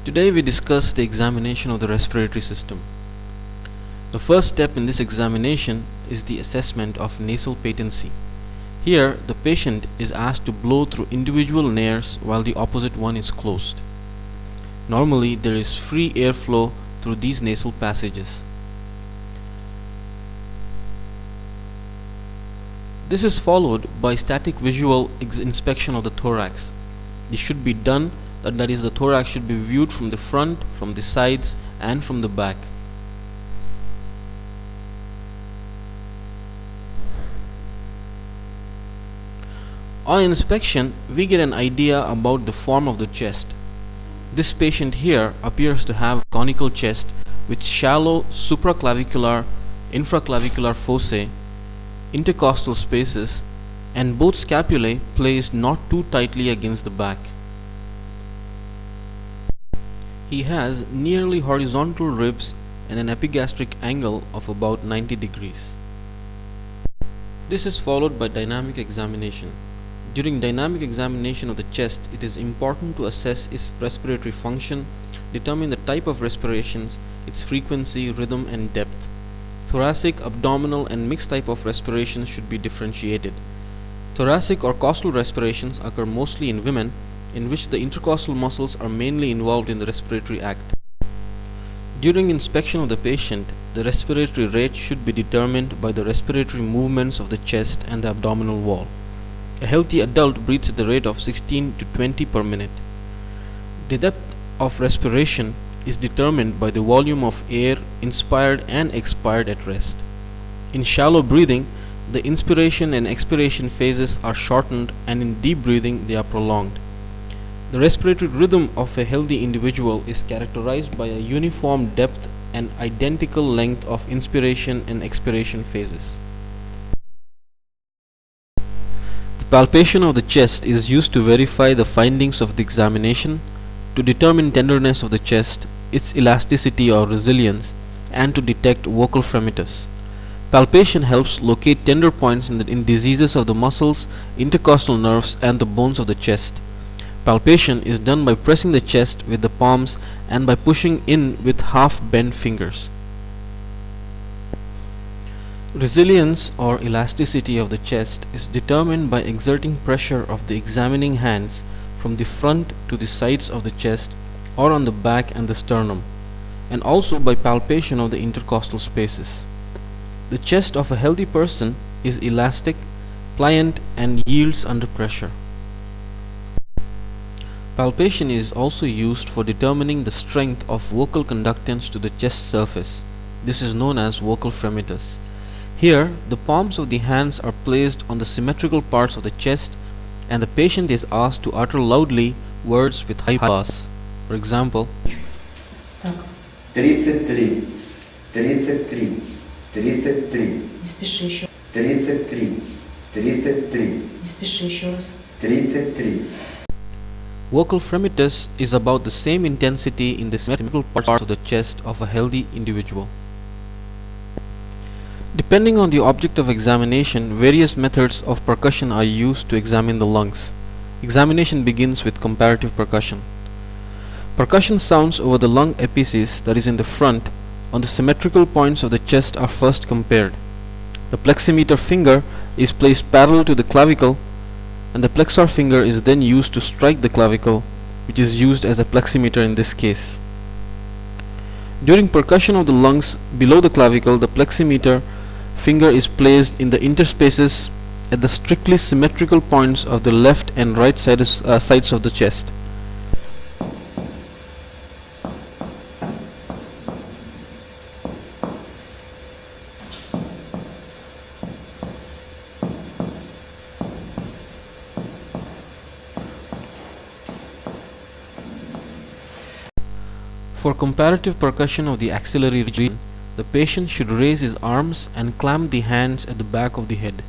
Today we discuss the examination of the respiratory system. The first step in this examination is the assessment of nasal patency. Here, the patient is asked to blow through individual nares while the opposite one is closed. Normally, there is free airflow through these nasal passages. This is followed by static visual inspection of the thorax. This should be done, that is, the thorax should be viewed from the front, from the sides, and from the back. On inspection, we get an idea about the form of the chest. This patient here appears to have a conical chest with shallow supraclavicular, infraclavicular foci, intercostal spaces, and both scapulae placed not too tightly against the back. He has nearly horizontal ribs and an epigastric angle of about 90 degrees. This is followed by dynamic examination. During dynamic examination of the chest, it is important to assess its respiratory function, determine the type of respirations, its frequency, rhythm, and depth. Thoracic, abdominal, and mixed type of respirations should be differentiated. Thoracic or costal respirations occur mostly in women, in which the intercostal muscles are mainly involved in the respiratory act. During inspection of the patient, the respiratory rate should be determined by the respiratory movements of the chest and the abdominal wall. A healthy adult breathes at the rate of 16 to 20 per minute. The depth of respiration is determined by the volume of air inspired and expired at rest. In shallow breathing, the inspiration and expiration phases are shortened, and in deep breathing they are prolonged. The respiratory rhythm of a healthy individual is characterized by a uniform depth and identical length of inspiration and expiration phases. The palpation of the chest is used to verify the findings of the examination, to determine tenderness of the chest, its elasticity or resilience, and to detect vocal fremitus. Palpation helps locate tender points in diseases of the muscles, intercostal nerves, and the bones of the chest. Palpation is done by pressing the chest with the palms and by pushing in with half-bent fingers. Resilience or elasticity of the chest is determined by exerting pressure of the examining hands from the front to the sides of the chest or on the back and the sternum, and also by palpation of the intercostal spaces. The chest of a healthy person is elastic, pliant, and yields under pressure. Palpation is also used for determining the strength of vocal conductance to the chest surface. This is known as vocal fremitus. Here, the palms of the hands are placed on the symmetrical parts of the chest, and the patient is asked to utter loudly words with high bass. For example, 33, 33, 33, Не спеши еще. 33, 33, Не спеши еще раз. 33. vocal fremitus is about the same intensity in the symmetrical parts of the chest of a healthy individual. Depending on the object of examination, various methods of percussion are used to examine the lungs. Examination begins with comparative percussion. Percussion sounds over the lung apices, that is in the front, on the symmetrical points of the chest are first compared. The pleximeter finger is placed parallel to the clavicle, and the plexor finger is then used to strike the clavicle, which is used as a pleximeter in this case. During percussion of the lungs below the clavicle, the pleximeter finger is placed in the interspaces at the strictly symmetrical points of the left and right sides of the chest. For comparative percussion of the axillary region, the patient should raise his arms and clamp the hands at the back of the head.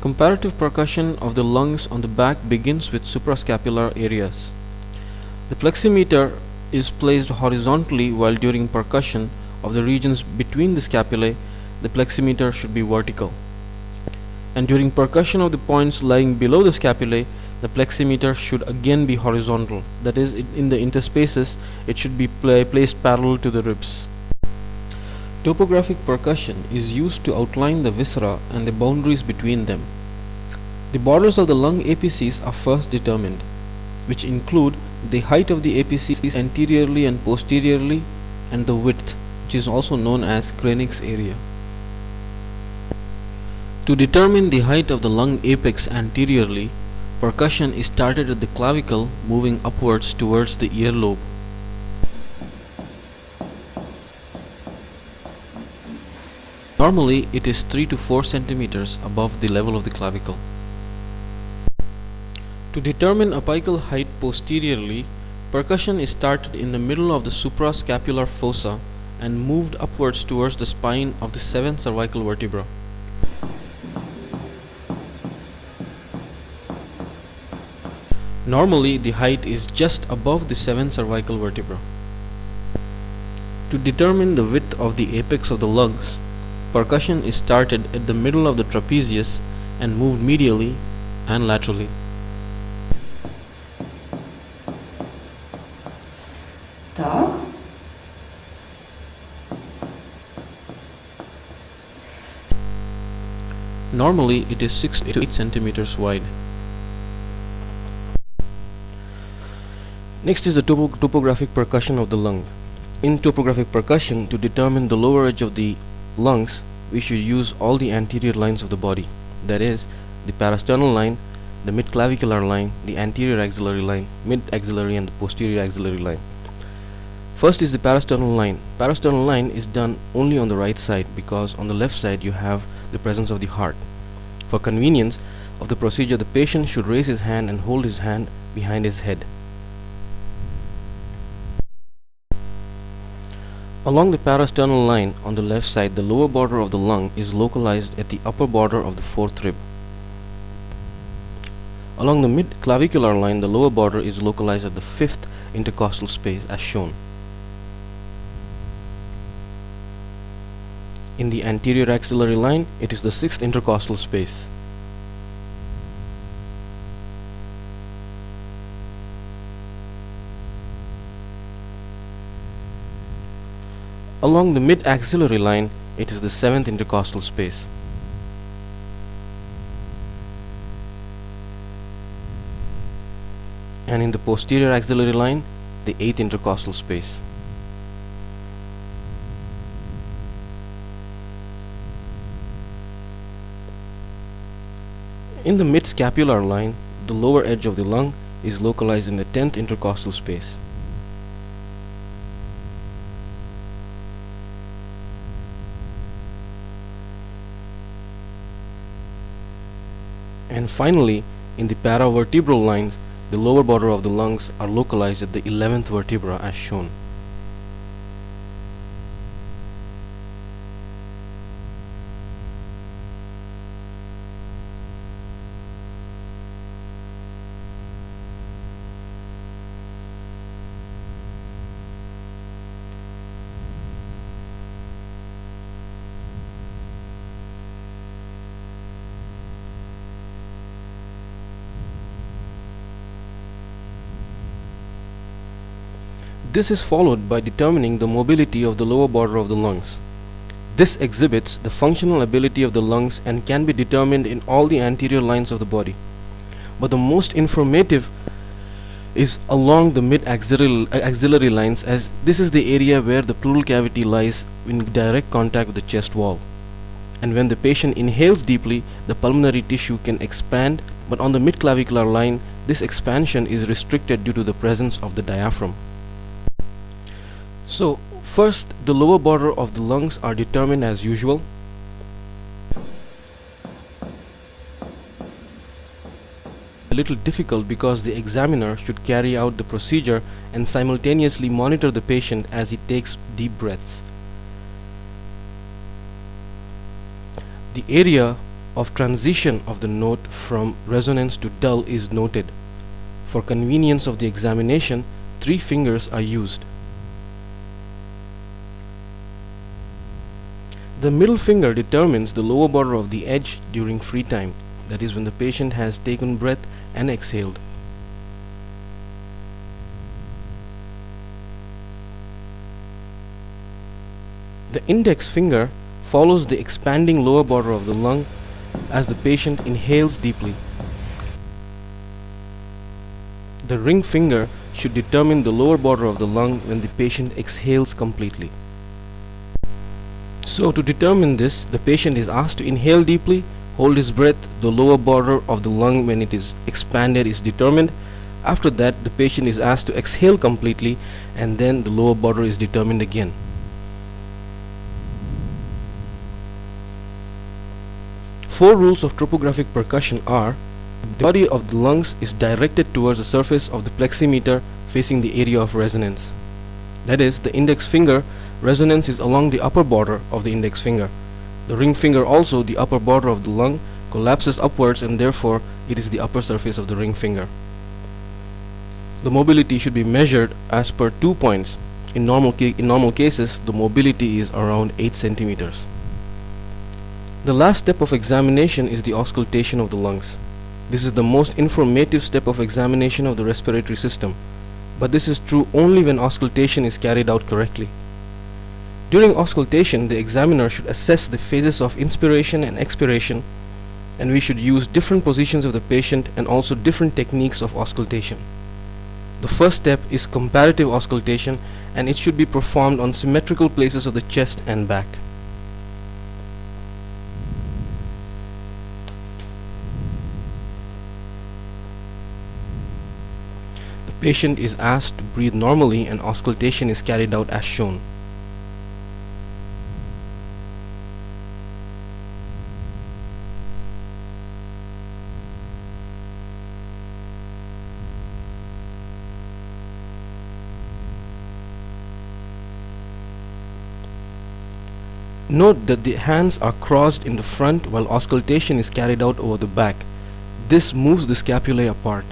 Comparative percussion of the lungs on the back begins with suprascapular areas. The pleximeter is placed horizontally while during percussion of the regions between the scapulae, the pleximeter should be vertical. And during percussion of the points lying below the scapulae, the pleximeter should again be horizontal. That is, in the interspaces, it should be placed parallel to the ribs. Topographic percussion is used to outline the viscera and the boundaries between them. The borders of the lung apices are first determined, which include the height of the apices anteriorly and posteriorly, and the width, which is also known as Krenig's area. To determine the height of the lung apex anteriorly, percussion is started at the clavicle, moving upwards towards the earlobe. Normally, it is 3 to 4 centimeters above the level of the clavicle. To determine apical height posteriorly, percussion is started in the middle of the suprascapular fossa and moved upwards towards the spine of the 7th cervical vertebra. Normally, the height is just above the 7th cervical vertebra. To determine the width of the apex of the lungs, percussion is started at the middle of the trapezius and moved medially and laterally. Так. Normally, it is 6 to 8 centimeters wide. Next is the topographic percussion of the lung. In topographic percussion, to determine the lower edge of the lungs, we should use all the anterior lines of the body, that is, the parasternal line, the mid-clavicular line, the anterior axillary line, mid-axillary and the posterior axillary line. First is the parasternal line. Parasternal line is done only on the right side because on the left side you have the presence of the heart. For convenience of the procedure, the patient should raise his hand and hold his hand behind his head. Along the parasternal line on the left side, the lower border of the lung is localized at the upper border of the 4th rib. Along the mid-clavicular line, the lower border is localized at the 5th intercostal space as shown. In the anterior axillary line, it is the 6th intercostal space. Along the mid-axillary line, it is the 7th intercostal space. And in the posterior axillary line, the 8th intercostal space. In the mid-scapular line, the lower edge of the lung is localized in the 10th intercostal space. And finally, in the paravertebral lines, the lower border of the lungs are localized at the 11th vertebra as shown. This is followed by determining the mobility of the lower border of the lungs. This exhibits the functional ability of the lungs and can be determined in all the anterior lines of the body. But the most informative is along the mid-axillary lines, as this is the area where the pleural cavity lies in direct contact with the chest wall. And when the patient inhales deeply, the pulmonary tissue can expand, but on the mid-clavicular line, this expansion is restricted due to the presence of the diaphragm. So, first, the lower border of the lungs are determined as usual. A little difficult because the examiner should carry out the procedure and simultaneously monitor the patient as he takes deep breaths. The area of transition of the note from resonance to dull is noted. For convenience of the examination, 3 fingers are used. The middle finger determines the lower border of the edge during free time, that is when the patient has taken breath and exhaled. The index finger follows the expanding lower border of the lung as the patient inhales deeply. The ring finger should determine the lower border of the lung when the patient exhales completely. So to determine this, the patient is asked to inhale deeply, hold his breath, the lower border of the lung when it is expanded is determined. After that, the patient is asked to exhale completely, and then the lower border is determined again. Four rules of tropographic percussion are: the body of the lungs is directed towards the surface of the pleximeter facing the area of resonance. That is, the index finger resonance is along the upper border of the index finger. The ring finger also, the upper border of the lung, collapses upwards, and therefore it is the upper surface of the ring finger. The mobility should be measured as per 2 points. In normal cases, the mobility is around 8 centimeters. The last step of examination is the auscultation of the lungs. This is the most informative step of examination of the respiratory system, but this is true only when auscultation is carried out correctly. During auscultation, the examiner should assess the phases of inspiration and expiration, and we should use different positions of the patient and also different techniques of auscultation. The first step is comparative auscultation, and it should be performed on symmetrical places of the chest and back. The patient is asked to breathe normally, and auscultation is carried out as shown. Note that the hands are crossed in the front while auscultation is carried out over the back. This moves the scapulae apart.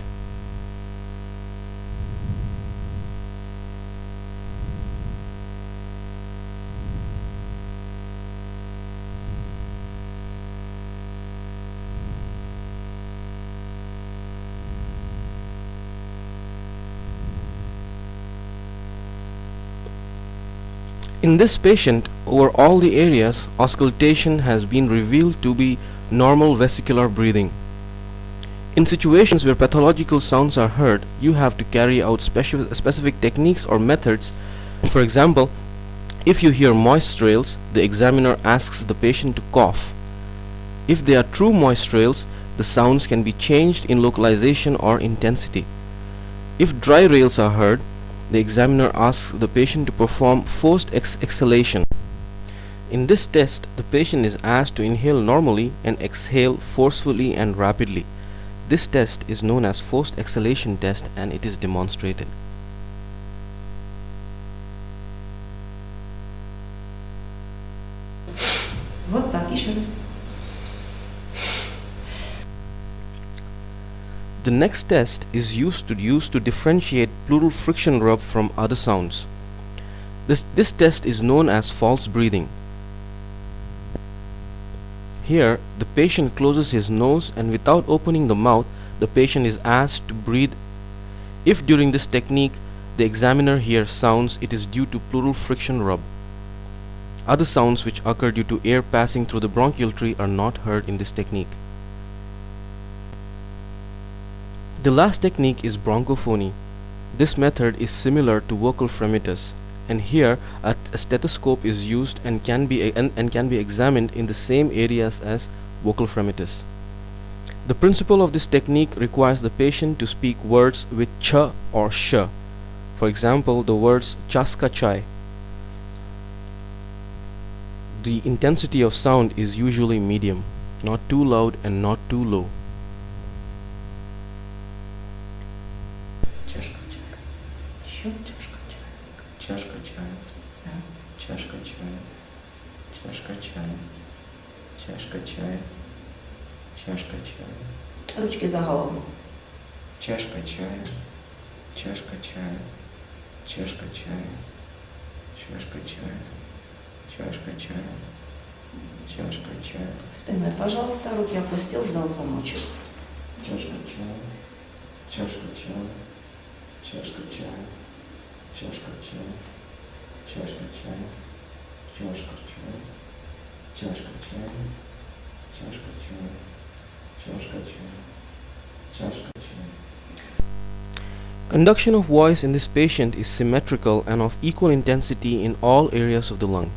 In this patient, over all the areas, auscultation has been revealed to be normal vesicular breathing. In situations where pathological sounds are heard, you have to carry out specific techniques or methods. For example, if you hear moist trails, the examiner asks the patient to cough. If they are true moist trails, the sounds can be changed in localization or intensity. If dry rails are heard, the examiner asks the patient to perform forced exhalation. In this test, the patient is asked to inhale normally and exhale forcefully and rapidly. This test is known as forced exhalation test, and it is demonstrated. Вот так, еще раз. The next test is used to differentiate pleural friction rub from other sounds. This test is known as false breathing. Here, the patient closes his nose, and without opening the mouth, the patient is asked to breathe. If during this technique the examiner hears sounds, it is due to pleural friction rub. Other sounds which occur due to air passing through the bronchial tree are not heard in this technique. The last technique is bronchophony. This method is similar to vocal fremitus, and here a stethoscope is used and can be examined in the same areas as vocal fremitus. The principle of this technique requires the patient to speak words with ch or sh. For example, the words chaska chai. The intensity of sound is usually medium, not too loud and not too low. Еще чашка чая. Чашка чая. Да. Чашка чая. Чашка чая. Чашка чая. Чашка чая. Ручки за голову. Чашка чая. Чашка чая. Чашка чая. Чашка чая. Чашка чая. чашка чая, Спиной, пожалуйста, руки опустил, взял замочек. чашка чая, чашка чая, чашка чая, чашка чая, чашка чая, чашка чая, чашка чая, чашка чая, чашка чая, чашка чая. Conduction of voice in this patient is symmetrical and of equal intensity in all areas of the lung.